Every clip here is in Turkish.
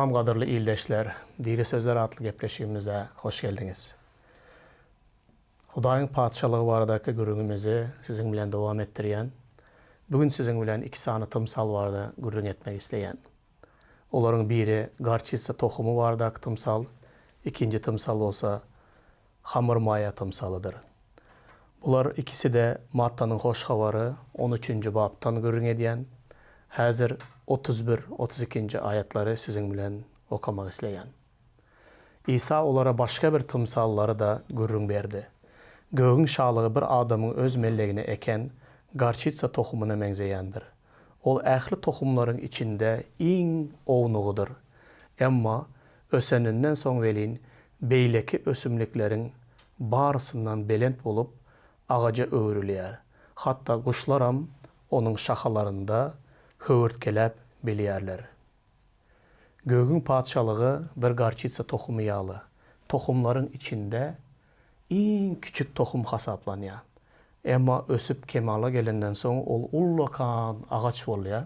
Salam qadırlı ildeşler, Diri Sözler adlı gepleşigimize hoş geldiniz. Hudayın padişalığı varadaki gürrüngimizi sizin bilen devam ettiriyen, bugün sizin bilen iki sany tımsal vardı gürrüng etmek isteyen. Oların biri Garçitsa tohumu vardak tımsal, ikinci tımsal olsa Hamur Maya tımsalıdır. Bular ikisi de Matta'nın hoş havarı 13. babtan gürrüng ediyen, hazır 31-32. ayetleri sizin bilen okumak isteyen. İsa olara başka bir tımsalları da gürrüng berdi. Göğün şalığı bir adamın öz melleğine eken Garçitsa tohumuna menzeyendir. Ol ähli tohumların içinde iň oğnuğudur. Emma öseninden soň welin beýleki ösümliklerin barısından belent bolup ağaca öwrülýär. Hatta kuşlaram onun şahalarında höwürtkelep bilýärler. Göğün padişalığı bir Garçitsa tohumu ýaly. Tohumların içinde iň küçük tohum hasaplanýar. Emma ösüp kemala gelenden soň ol ullakan ağaç bolýar.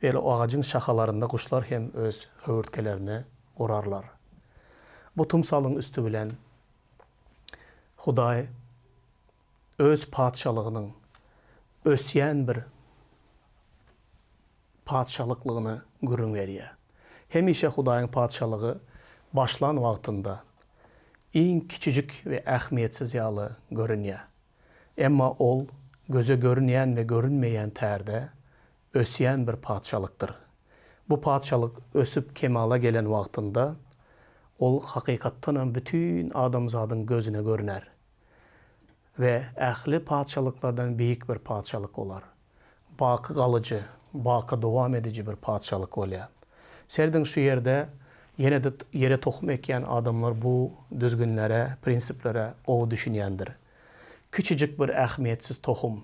Ve o ağacın şahalarında kuşlar hem öz höwürtkelerini gurarlar. Bu tımsalın üstü bilen Hudaý öz padişalygynyň ösýän bir padişalyklygyny gürrüň berýär. Hemişe Hudaýyň padişalygy başlan wagtynda iň kiçijik ve ähmiýetsiz ýaly görünýär. Emma ol göze görünýän ve görünmeýän tärde ösýän bir padişalykdyr. Bu padişalyk ösüp kemala gelen wagtynda ol hakykatdan bütün adamzadyň gözüne görünär. Ve ähli padişalyklardan beýik bir padişalyk olar. Baky galyjy, baky dowam edici bir padişalyk bolýar. Serdiň şu ýerde yine de yere tohum eken adamlar bu düzgünlere, prinsiplere o düşünýändir. Küçücük bir ähmiýetsiz tohum.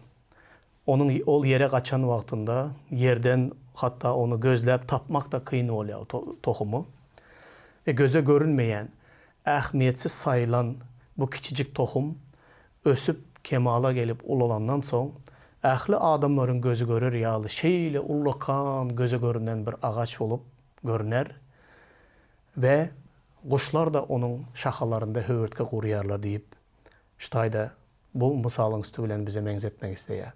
Onun ol yere kaçan wagtynda yerden hatta onu gözlep tapmak da kıyın bolýar tohumu. Ve göze görünmeyen, ähmiýetsiz sayılan bu küçücük tohum ösüp kemala gelip ulalandan soň ähli adamların gözü görür ýaly şeýle ullakan göze görünen bir ağaç olup görünär ve kuşlar da onun şahalarında höwürtke gurýarlar diýip Ştaýda bu misalyň üstü bilen bize meňzetmek isleýär.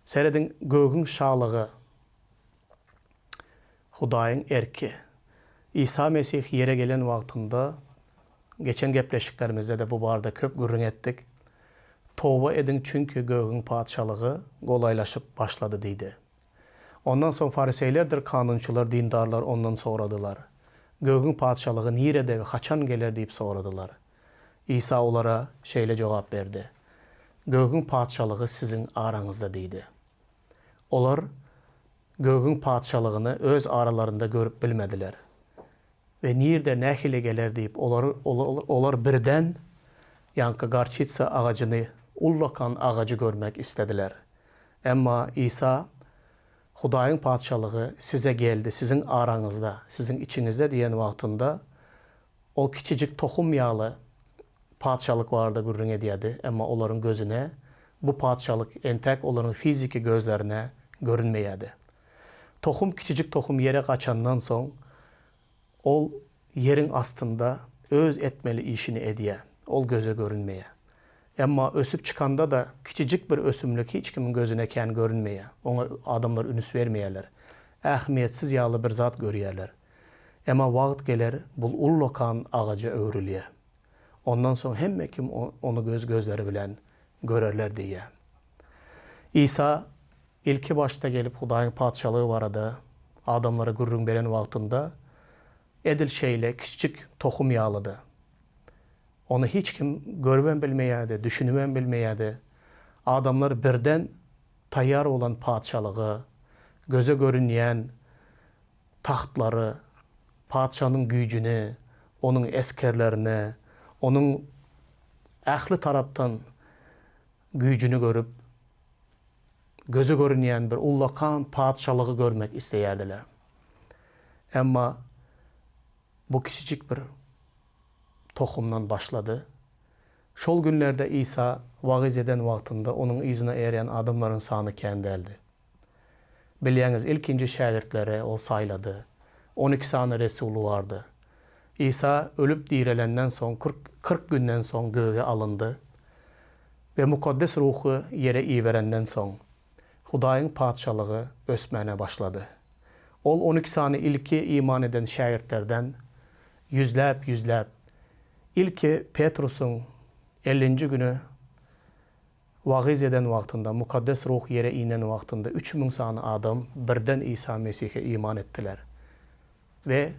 Seredin göğün şalığı Hudaýyň erki. İsa Mesih yere gelen wagtynda geçen gepleşiklerimizde de bu barada köp gürrüň etdik. Toba edin çünkü göğün padişalygy golaylaşıp başladı diýdi. Ondan soň fariseýlerdir, kanunçylar, dindarlar ondan soradylar. Göğün padişalygy nirede ve haçan geler diýip soradylar. İsa olara şeýle jogap berdi. Göğün padişalygy sizin araňyzda diýdi. Olar göğün padişalygyny öz aralarında görüp bilmediler. Ve nirde nähile geler diýip olar birden yankı Garçitsa ağacını ullakan ağacı görmek istediler. Emma İsa Hudaýyň padişalygy size geldi, sizin araňyzda, sizin içinizde diýen wagtynda o kiçijik tohum ýaly padişalyk barada gürrüň edýärdi. Emma olaryň gözüne bu padişalyk entek olaryň fiziki gözlerine görünmeýärdi. Tohum kiçijik tohum yere kaçandan soň ol yerin astında öz etmeli işini edýär. Ol göze görünmeýär. Emma ösüp çıkanda da küçücük bir ösümlük hiç kimin gözüne kän görünmeýär. Ona adamlar ünüs vermeýärler. Ähmiýetsiz ýaly bir zat görýärler. Emma wagt geler bul ullakan ağaca öwrülýär. Ondan soň hemme kim onu gözleri bilen görerler diýär. İsa ilki başta gelip Hudaýyň padişalygy barada adamlara gürrüň beren wagtynda edil şeýle küçük tohum ýalydy. Onu hiç kim görben bilmeýärdi, düşünüben bilmeýärdi. Adamlar birden taýýar olan padişalygy, göze görünýän tahtları, padişanyň güýjüni, onun eskerlerini, onun ähli tarapdan güýjüni görüp göze görünýän bir ullakan padişalygy görmek isteýärdiler. Emma bu küçücük bir tohumdan başladı. Şol günlerde İsa vagiz eden wagtynda onun izine erýän adamların sany kän däldi. Bilýäňiz ilkinji şägirdleri ol saýlady. 12 tane Resulü vardı. İsa ölüp direlenden son 40 günden son göğe alındı. Ve mukaddes ruhu yere iverenden son Hudaýyň padşalygy ösmäne başladı. Ol 12 tane ilki iman eden şägirdlerden yüzläp ilki Petrusun 50-nji günü vagiz eden wagtynda, mukaddes ruh yere inen wagtynda 3000 sany adam birden İsa Mesih'e iman ettiler. Ve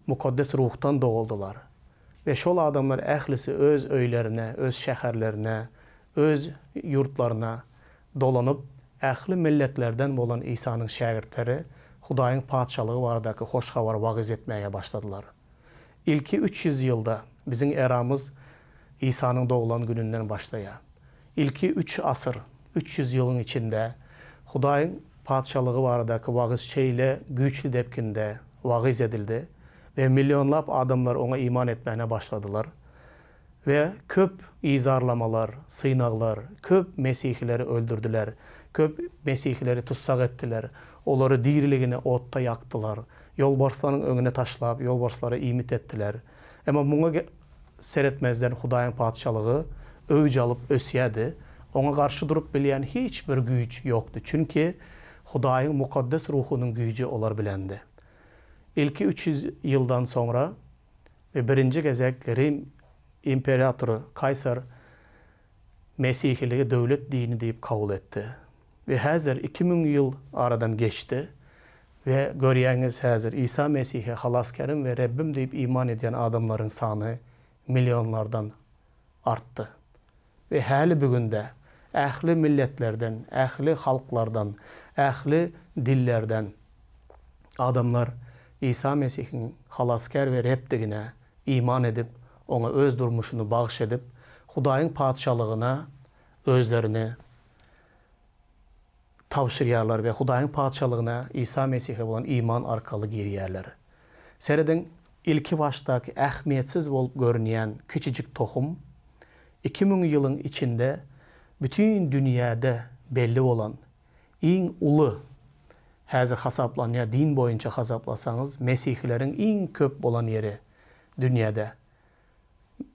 mukaddes ruhtan doğuldular. Ve şol adamlar ählisi öz öýlerine, öz şäherlerine, öz yurtlarına dolanıp ähli milletlerden bolan İsa'nın şägirdleri Hudaýyň padşalygy baradaky hoş habar vagiz etmäge başladylar. İlki 300 ýylda biziň eramız İsa'nın doğulan gününden başlaýar. İlki 3 asır, 300 ýylyň içinde Hudaýyň padşalygy baradaky vagiz çeýle güýçli depkinde vagiz edildi ve milyonlap adamlar ona iman etmäne başladylar. Ve köp izarlamalar, sıynaklar, köp Mesihlileri öldürdüler, köp Mesihlileri tutsak ettiler, onları diriligine otta yaktılar, yolbarsların önüne taşlap, yolbarslara imit ettiler. Ama buna seretmezden Hudaýyň padşalygy öýüc alıp ösýädi. Ona karşı durup bilýän hiç bir güýç yoktu. Çünkü Hudaýyň mukaddes ruhunyň güýji olar bilendi. İlki 300 yıldan sonra ve birinci gezek Rim imperatoru Kaysar Mesihiligi döwlet dini deyip kabul etti. Ve häzir 2000 yıl aradan geçti. Ve görýäňiz häzir İsa Mesih'e halaskerim ve Rabbim deyip iman eden adamların sany milyonlardan arttı. Ve häli bugünde ähli milletlerden, ähli halklardan, ähli dillerden adamlar İsa Mesih'in halasker ve Rabbdigine iman edip ona öz durmuşunu bağış edip Hudaýyň padşalygyna özlerini tawşyrýarlar ve Hudaýyň padşalygyna İsa Mesih'e bolan iman arkaly girýärler. Sereden ilki başdaky ähmiýetsiz bolup görünýän küçücük tohum 2000 ýylyň içinde bütün dünyada belli olan iň uly häzir hasaplanýar din boýunça hasaplasaňyz Mesihlilerin iň köp bolan yeri dünyada.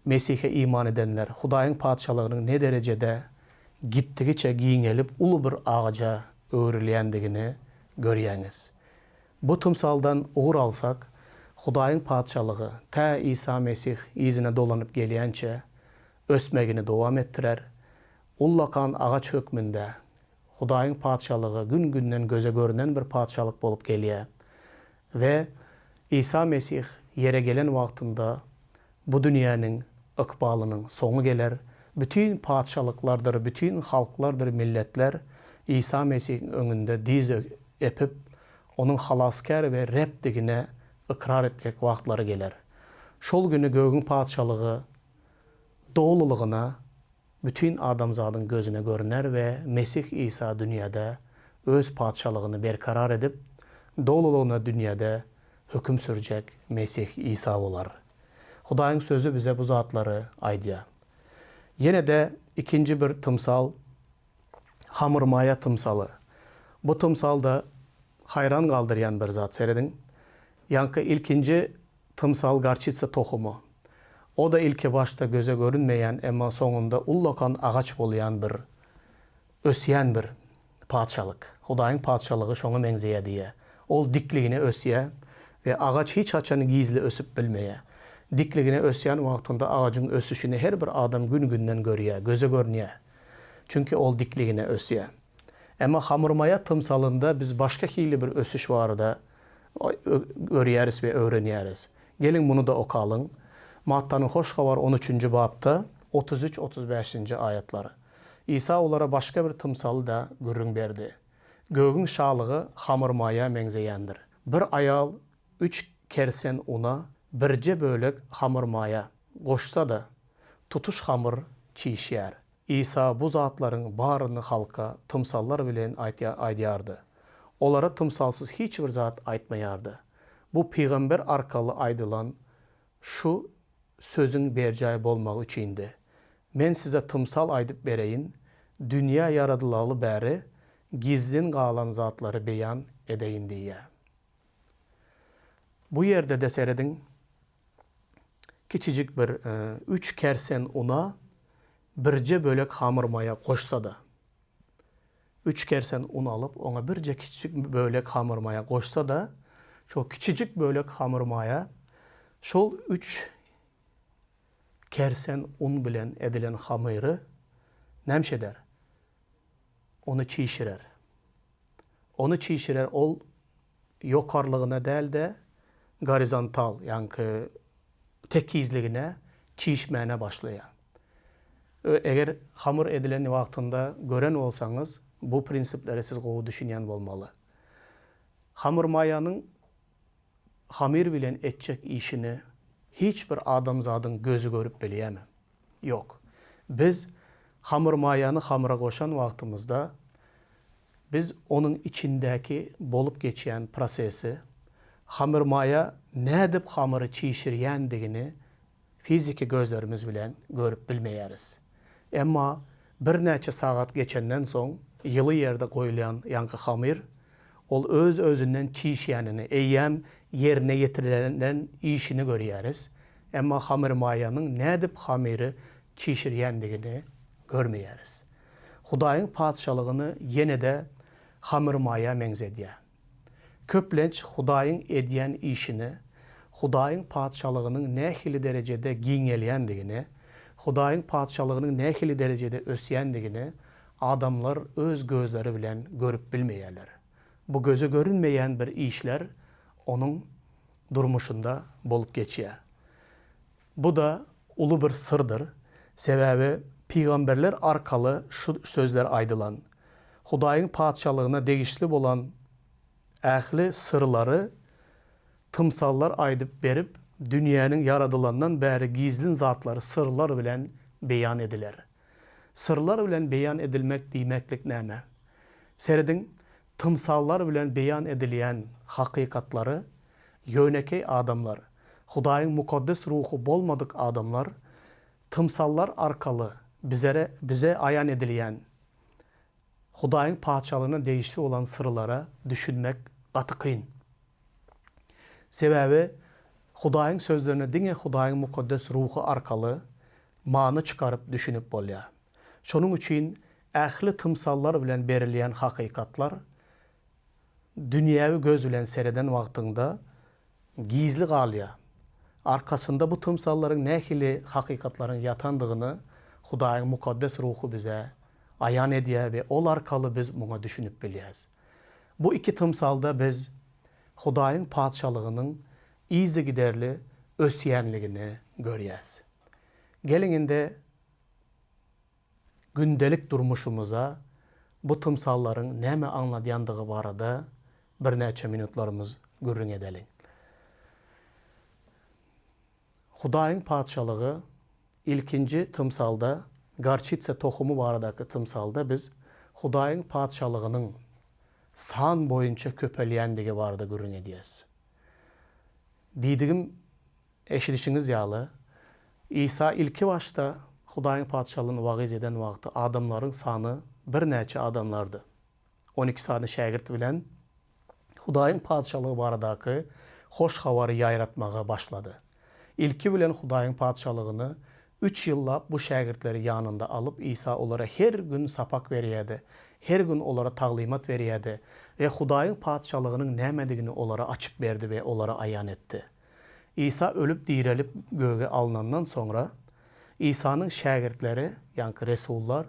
Mesih'e iman edenler Hudaýyň padşalygynyň ne derecede gittigiçe giňelip ulu bir ağaca öwrilýändigini görýäňiz. Bu tımsaldan uğur alsak, Hudaýyň padşalygy ta İsa Mesih izine dolanyp gelýänçe ösmegini dowam ettirer. Ullakan ağaç hökmünde Hudaýyň padşalygy gün günden göze görünen bir padşalyk bolup gelýär. Ve İsa Mesih yere gelen wagtynda bu dünýäniň ykbalynyň soňu geler. Bütün padşalyklardır, bütün halklardır, milletler İsa Mesih'in öňünde diz epip onun halaskar ve Rabbdigine ikrar etmek wagtlary geler. Şol günü göğün padşalygy doğululugyna bütün adamzadyň gözüne görüner ve Mesih İsa dünýäde öz padşalygyny berkarar edip doğululugyna dünýäde höküm sürjek Mesih İsa bolar. Hudaýyň sözü bize bu zatlary aýdýar. Yine de ikinci bir tımsal, hamurmaya tımsalı. Bu tımsalda hayran kaldıryan bir zat seredin. Yankı ilkinci tımsal garçitsa tohumu. O da ilki başta göze görünmeyen ama sonunda ullakan ağaç bolayan bir, ösyen bir padşalık. Hudaýyň padşalygy şoňa meňzeýär diye. Ol dikligine ösýär ve ağaç hiç açanı gizli ösüp bilmeýär. Dikligine ösýän wagtynda ağaçyň ösüşini her bir adam gün günden görýär, göze görnýär. Çünkü ol dikligine ösýär. Ama hamurmaya tımsalında biz başka hili bir ösüş barada görýäris ve öwrenýäris. Gelin bunu da okalyň. Mattanyň hoş habar 13. babda 33-35. ayetlary. İsa olara başka bir tımsalı da görüň berdi. Göğün şalygy hamurmaya meňzeýändir. Bir ayal 3 kersen una birce bölek hamurmaya goşsa da tutuş hamur çiğişýär. İsa bu zatlaryň baryny halka tımsallar bilen aýdýardy. Olara tımsalsız hiç bir zat aýtmaýardy. Bu peýgamber arkaly aýdylan şu sözüň berjaý bolmagy üçindi. Men size tımsal aýdyp bereýin, dünýä yaradylaly bäri gizlin galan zatlary beýan edeýin diýär. Bu yerde de seyredin, kiçicik bir 3 kersen una birce bölek hamur maya koşsa da, 3 kersen un alıp ona birce kiçicik bölek hamur maya koşsa da, şu kiçicik bölek hamur maya, şol 3 kersen un bilen edilen hamırı nemşeder? Onu çiğşirer. Onu çiğşirer, ol yokarlığına değil de horizontal, yani tekizliğine çiğişmeye başlıyor. Eğer hamur edilen vaktinde gören olsanız, bu prinsipleri siz qoğu düşünen olmalı. Hamur mayanın hamir bilen etcek işini hiçbir adamzadın gözü görüp biliyemem. Yok. Biz hamur mayanı hamura koşan vaktimizde biz onun içindeki bolup geçen prosesi, hamur maya ne edip hamuru çiğşiryendigini fiziki gözlerimiz bilen görüp bilmeyeriz. Ama bir neçe saat geçenden son yılı yerde koyulan yankı hamir, ol öz özünden çiğşiyenini, eyyem yerine getirilen işini görüyoruz. Ama hamur mayanın ne edip hamiri çiğşiryendigini görmeyeriz. Hudayın padişalığını yine de hamur maya mengzediye. Köplenç Hudayın ediyen işini, Hudayın padişalığının ne hili derecede giňelýändigini, Hudayın padişalığının ne hili derecede ösýändigini adamlar öz gözleri bilen görüp bilmeýärler. Bu göze görünmeyen bir işler onun durmuşunda bolup geçýär. Bu da ulu bir sırdır. Sebebi peygamberler arkalı şu sözler aydılan, Hudayın padişalığına degişli bolan ähli sırları tımsallar aydıp berip dünyanın yaradılandan beri gizlin zatları sırlar bilen beyan ediler. Sırlar bilen beyan edilmek diýmeklik näme? Seredin tımsallar bilen beyan edilen hakikatları yönekey adamlar, Hudayın mukaddes ruhu bolmadık adamlar tımsallar arkalı bize ayan edilen Hudayın padişalığına değişli olan sırlara düşünmek gaty. Sebebi Hudayın sözlerine diňe Hudayın mukaddes ruhu arkalı many çıkarıp düşünüp bolýar. Şonun üçin ähli tımsallar bilen berilýän hakykatlar dünýäwi göz bilen sereden wagtynda gizli galýar. Arkasında bu tımsalların nähili hakykatlaryň yatandygyny Hudayın mukaddes ruhu bize ayan edýär ve ol arkalı biz buna düşünüp bilýäs. Bu iki tımsalda biz Hudayın padişalygynyň izi giderli ösýänligini görýäs. Gelin indi gündelik durmuşumuza bu tımsalların näme anladýandygy barada bir neçe minutlarımız gürrüň edelim. Hudayın padişalygy ilkinci tımsalda, Garçitse tohumu baradaki tımsalda biz Hudayın padişalygynyň san boyunça köpelýändigi barada gürrüň edýäs. Diýdigim eşidişiňiz ýaly. İsa ilki başta Hudayın padişalygyny wagyz eden wagty adamlaryň sany bir neçe adamlardy. 12 sany şägirt bilen Hudayın padişalygy baradaky hoş hawary ýaýratmaga başlady. İlki bilen Hudayın padişalygyny 3 ýyllap bu şägirtleri ýanynda alıp İsa olara her gün sapak berýärdi. Her gün olara taglimat berýärdi ve Hudayın padişalygynyň nämedigini olara açyp berdi ve olara ayan etdi. İsa ölüp dirilip göge alınandan sonra İsa'nın şägirtleri, yani Resullar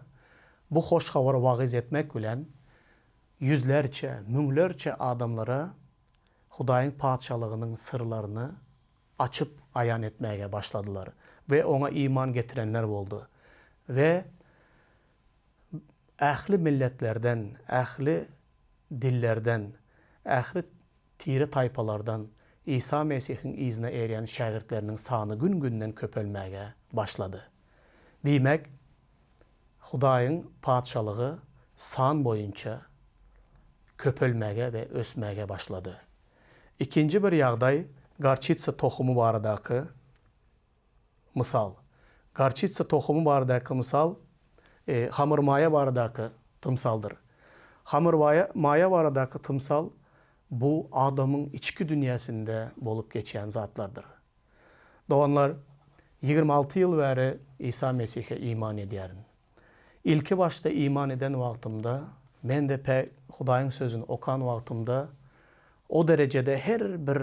bu hoş hawary wagyz etmek bilen yüzlerçe, müňlerçe adamlara Hudayın padişalygynyň sırlaryny açıp ayan etmeye başladılar. Ve ona iman getirenler boldu. Ve ähli milletlerden, ähli dillerden, ähli tiri taypalardan İsa Mesih'in izine erýän şägirtleriniň sany gün-günden köpelmäge başladı. Diýmek, Hudayın padişalygy san boyunça köpelmäge ve ösmäge başladı. İkinci bir ýagdaý Garçitse tohumu baradaky misal. Garçitse tohumu baradaky misal hamur maya baradaky tımsaldır. Hamur maya baradaky tımsal bu adamın içki dünyasında bolup geçen zatlardır. Doğanlar 26 yıl beri İsa Mesih'e iman ediyorum. İlki başta iman eden vaktimde, men de Hudayın sözünü okan vaktimde o derecede her bir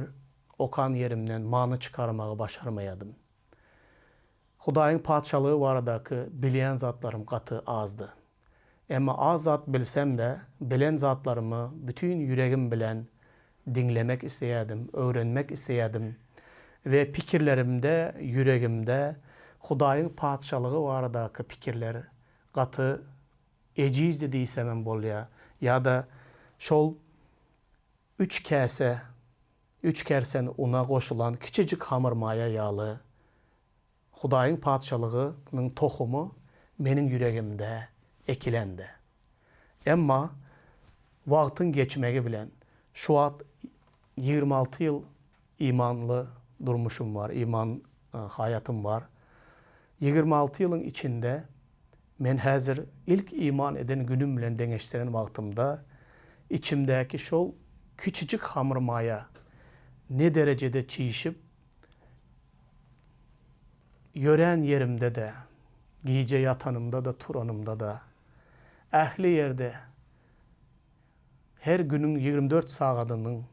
okan yerimden manı çıkarmağı başarmayadım. Hudayın padşalığı varadaki bilen zatlarım katı azdı. Ama az zat bilsem de bilen zatlarımı bütün yüreğim bilen dinlemek isteyedim, öğrenmek isteyedim. Ve fikirlerimde, yüreğimde Hudayın padşalığı varadaki fikirler katı eciz dediysem bolya ya da şol 3 kersen una koşulan küçücük hamur maya yağlı Hudayın padşalığının tohumu menin yüreğimde ekilendi. Ama vaktin geçmegi bilen şu an 26 yıl imanlı durmuşum var, iman hayatım var. 26 yılın içinde men hazır ilk iman eden günüm bilen deneştiren vaktimde içimdeki şol küçücük hamur maya ne derecede çiğişip yören yerimde de, giyce yatanımda da, turanımda da, ehli yerde her günün 24 saatinin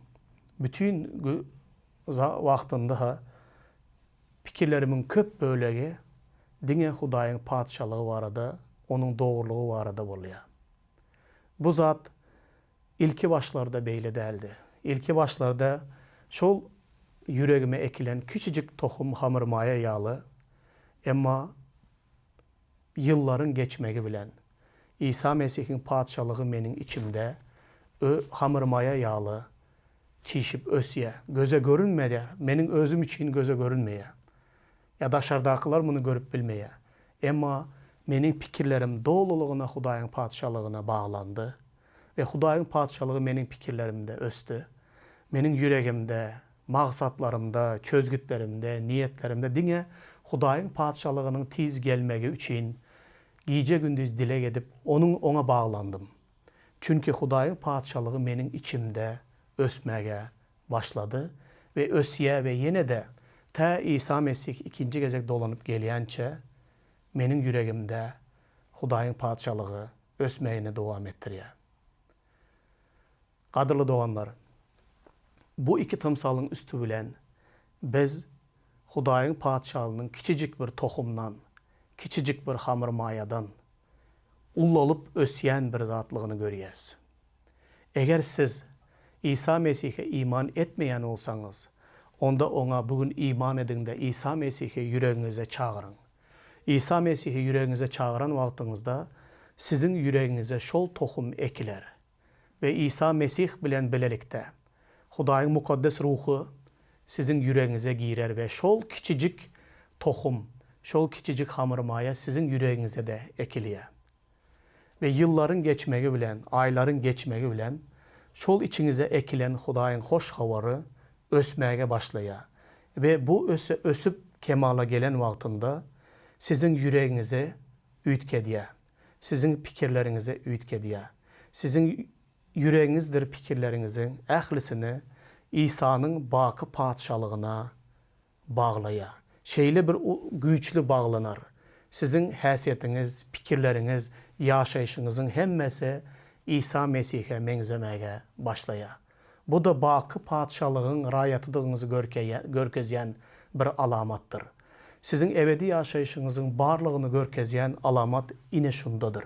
bütün vaktinde fikirlerimin köp bölegi dine Hudayın padşalığı varada, onun doğruluğu varada boluyor. Bu zat ilki başlarda beyle değildi. İlki başlarda şol yüreğime ekilen küçücük tohum hamur maya yağlı ama yılların geçmegi bilen İsa Mesih'in padşalığı menin içimde hamur maya yağlı çiğişip ösye, göze görünmeye, menin özüm için göze görünmeye. Ya daşardakilar bunu görüp bilmeye. Ama menin fikirlerim doğruluğuna Hudayın padşalığına bağlandı. Ve Hudayın padşalığı menin fikirlerimde östü. Menin yüreğimde, maqsatlarımda, çözgütlerimde, niyetlerimde dine Hudayın padşalığının tiz gelmegi için gece gündüz dile edip ona bağlandım. Çünkü Hudayın padşalığı menin içimde ösmeye başladı ve ösye ve yine de ta İsa Mesih ikinci gezek dolanıp gelyençe menin yüreğimde Hudayın padşalığı ösmeyine devam ettiriyor. Kadırlı doğanlar, bu iki tımsalın üstü bilen biz Hudayın padşalığının küçücük bir tohumdan, küçücük bir hamur mayadan ul olup ösyen bir zatlığını görüyoruz. Eğer siz İsa Mesih'e iman etmeyen olsanız, onda ona bugün iman edin de İsa Mesih'i yüreğinize çağırın. İsa Mesih'i yüreğinize çağıran vaktinizde sizin yüreğinize şol tohum ekiler. Ve İsa Mesih bilen belelikte Hudayın mukaddes ruhu sizin yüreğinize girer ve şol küçücük tohum, şol küçücük hamur maya sizin yüreğinize de ekiliyor. Ve yılların geçmegi bilen, ayların geçmegi bilen şol içinize ekilen Hudayın hoş havarı ösmeye başlıyor. Ve bu ösüp kemala gelen vaktinde sizin yüreğinize üytkediye, sizin fikirlerinize üytkediye, sizin yüreğinizdir fikirlerinizin ehlisini İsa'nın bakı padşalığına bağlaya. Şeyle bir güçlü bağlanar. Sizin hasiyetiniz, fikirleriniz, yaşayışınızın hemmesi İsa Mesih'e menzemeye başlaya. Bu da bakı padşalığın rayatıdığınızı görkezyen bir alamattır. Sizin ebedi yaşayışınızın barlığını görkezyen alamat ine şundadır.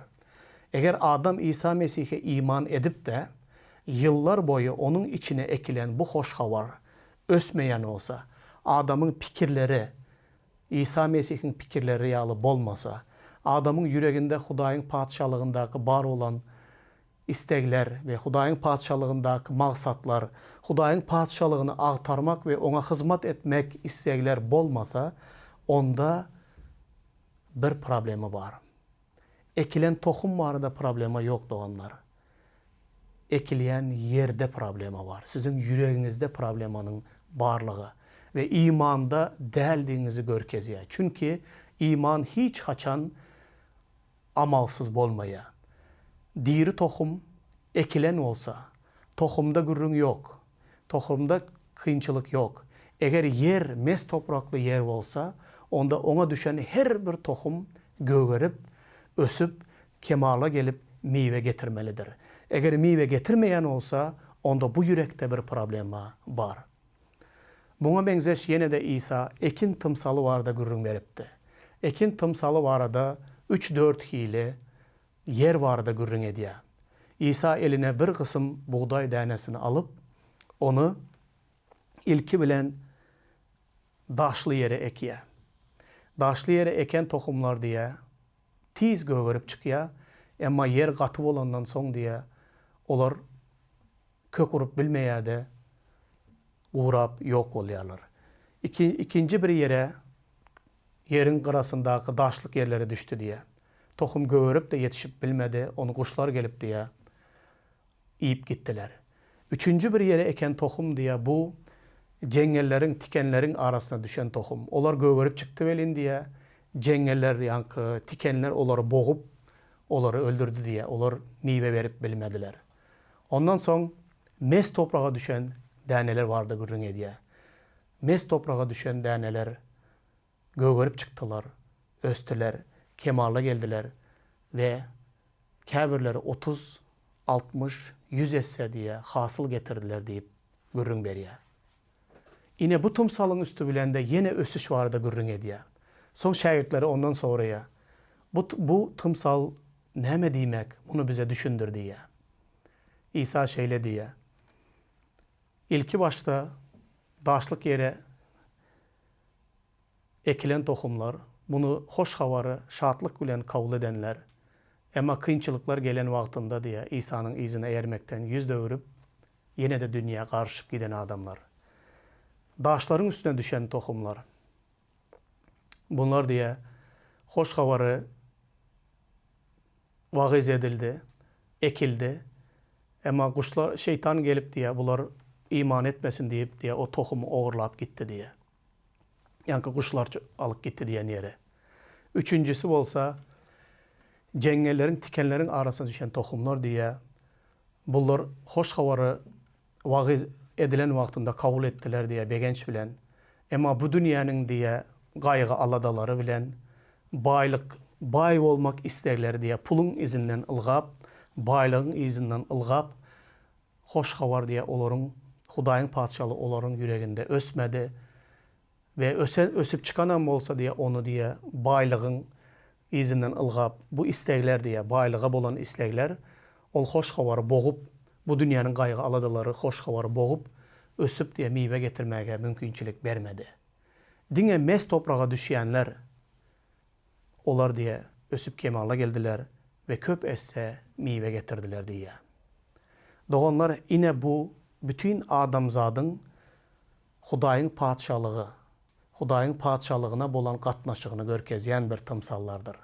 Eğer adam İsa Mesih'e iman edip de yıllar boyu onun içine ekilen bu hoş havar ösmeyen olsa, adamın fikirleri, İsa Mesih'in fikirleri yağlı bolmasa, adamın yüreğinde Hudayın padşalığındaki bar olan istekler ve Hudayın padşalığındaki maksatlar, Hudayın padşalığını aktarmak ve ona hizmet etmek istekler bolmasa, onda bir problemi var. Ekilen tohum var da problema yok doğanlar. Ekileyen yerde problema var. Sizin yüreğinizde problemanın varlığı ve imanda değildiğinizi görkeziyor. Çünkü iman hiç haçan amalsız bolmaya. Diri tohum ekilen olsa, tohumda gürrün yok. tohumda kıyınçılık yok. Eğer yer mes topraklı yer olsa, onda ona düşen her bir tohum göğerip, ösüp, kemala gelip meyve getirmelidir. Eğer meyve getirmeyen olsa, onda bu yürekte bir problem var. Buna benzeş yine de İsa ekin tımsalı var da gürrün veripti. Ekin tımsalı var da 3-4 hile yer var da gürrün ediyor. İsa eline bir kısım buğday danesini alıp, onu ilki bilen daşlı yere ekiye. Daşlı yere eken tohumlar diye tiz göğürüp çıkıyor. Ama yer katı olandan son diye olar kök urup bilmeyerde uğrap yok oluyorlar. İkinci bir yere yerin kırasındaki daşlık yerlere düştü diye. Tohum göğürüp de yetişip bilmedi. Onu kuşlar gelip diye yiyip gittiler. Üçüncü bir yere eken tohum diye bu cengellerin, tikenlerin arasına düşen tohum. Olar göğürüp çıktı velin diye cengeller, yankı, tikenler onları boğup onları öldürdü diye. Olar meyve verip bilmediler. Ondan son mes toprağa düşen daneler vardı gürrün diye. Mes toprağa düşen daneler göğürüp çıktılar, östüler, kemala geldiler ve kabirleri 30, 60, 100 etse diye hasıl getirdiler deyip gürrün beriye. Yine bu tımsalın üstü bilende yine ösüş vardı gürrün ediye. Son şahitleri ondan sonraya bu tımsal ne mi demek bunu bize düşündür diye. İsa şeyle diye. İlki başta daşlık yere ekilen tohumlar, bunu hoş havarı, şatlık bilen kabul edenler, ama kıyınçılıklar gelen vaktinde diye İsa'nın izine ermekten yüz dövürüp yine de dünyaya karışıp giden adamlar. Daşların üstüne düşen tohumlar. Bunlar diye hoş havarı vagiz edildi, ekildi. Ama kuşlar şeytan gelip diye bunlar iman etmesin deyip diye o tohumu oğurlap gitti diye. Yani kuşlar alıp gitti diye yere. Üçüncüsü olsa cengellerin, tikenlerin arasına düşen tohumlar diye bunlar hoş havarı vagiz edilen vaktinde kabul ettiler diye begenç bilen. Ama bu dünyanın diye gaygı aladaları bilen bay olmak isterler diye pulun izinden ılgap, baylığın izinden ılgap, hoş havar diye onların Hudayın padişalı onların yüreğinde ösmedi ve ösüp çıkanan olsa diye onu diye baylığın izinden ılgap, bu istekler diye baylığa bolan istekler ol hoş havarı boğup, bu dünyanın gaygı aladaları hoş havarı boğup ösüp diye meyve getirmeye mümkünçilik vermedi. Dine mes toprağa düşenler olar diye ösüp kemala geldiler ve köp esse meyve getirdiler diye. Doğanlar yine bu bütün adamzadın Hudayın padişalığı, Hudayın padişalığına bolan katnaşığını görkezyen bir tımsallardır.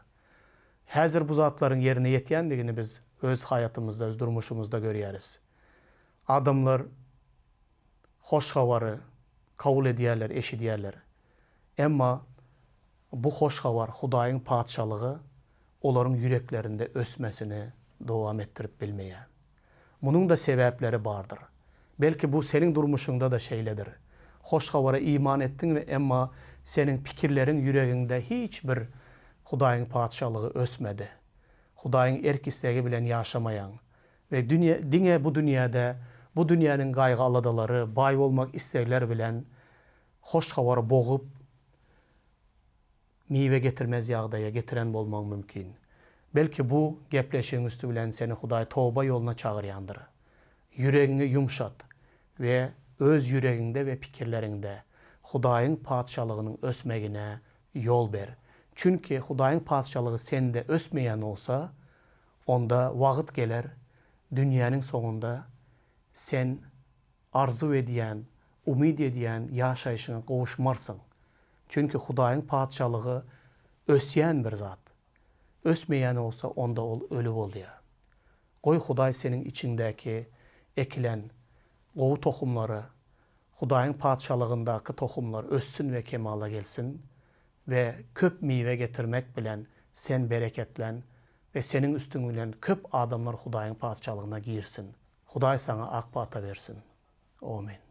Hazır bu zatların yerine yetyendigini biz öz hayatımızda, öz durmuşumuzda görüyoruz. Adamlar hoş havarı kabul ediyerler, eşidiyerler. Ama bu hoş havar, Hudayın padişalığı onların yüreklerinde ösmesini devam ettirip bilmeye. Bunun da sebepleri vardır. Belki bu senin durmuşunda da şeyledir. Hoş havara iman ettin ve ama senin fikirlerin yüreğinde hiçbir Hudayın padişalığı ösmedi. Hudayın erk isteği bilen yaşamayan ve bu dünyada bu dünyanın gaygı aladaları, bay olmak istekler bilen hoş havara boğup meyve getirmez yağdaya getiren olmak mümkün. Belki bu gepleşiğin üstü bilen seni Huday tövbe yoluna çağırandır. Yüreğini yumşat ve öz yüreğinde ve fikirlerinde Hudayın padişalığının ösmegine yol ver. Çünkü Hudayın padişalığı sende ösmeyen olsa onda vakit gelir dünyanın sonunda sen arzu ediyen, umid ediyen yaşayışına kavuşmarsın. Çünkü Hudayın padişalığı ösyen bir zat. Ösmeyen olsa onda ölü oluyor. Koy Huday senin içindeki ekilen qovu tohumları, Hudayın padişalığındaki tohumlar össün ve kemala gelsin ve köp meyve getirmek bilen sen bereketlen ve senin üstün bilen köp adamlar Hudayın padişalığına girsin. Huday sana akbata versin. Amin.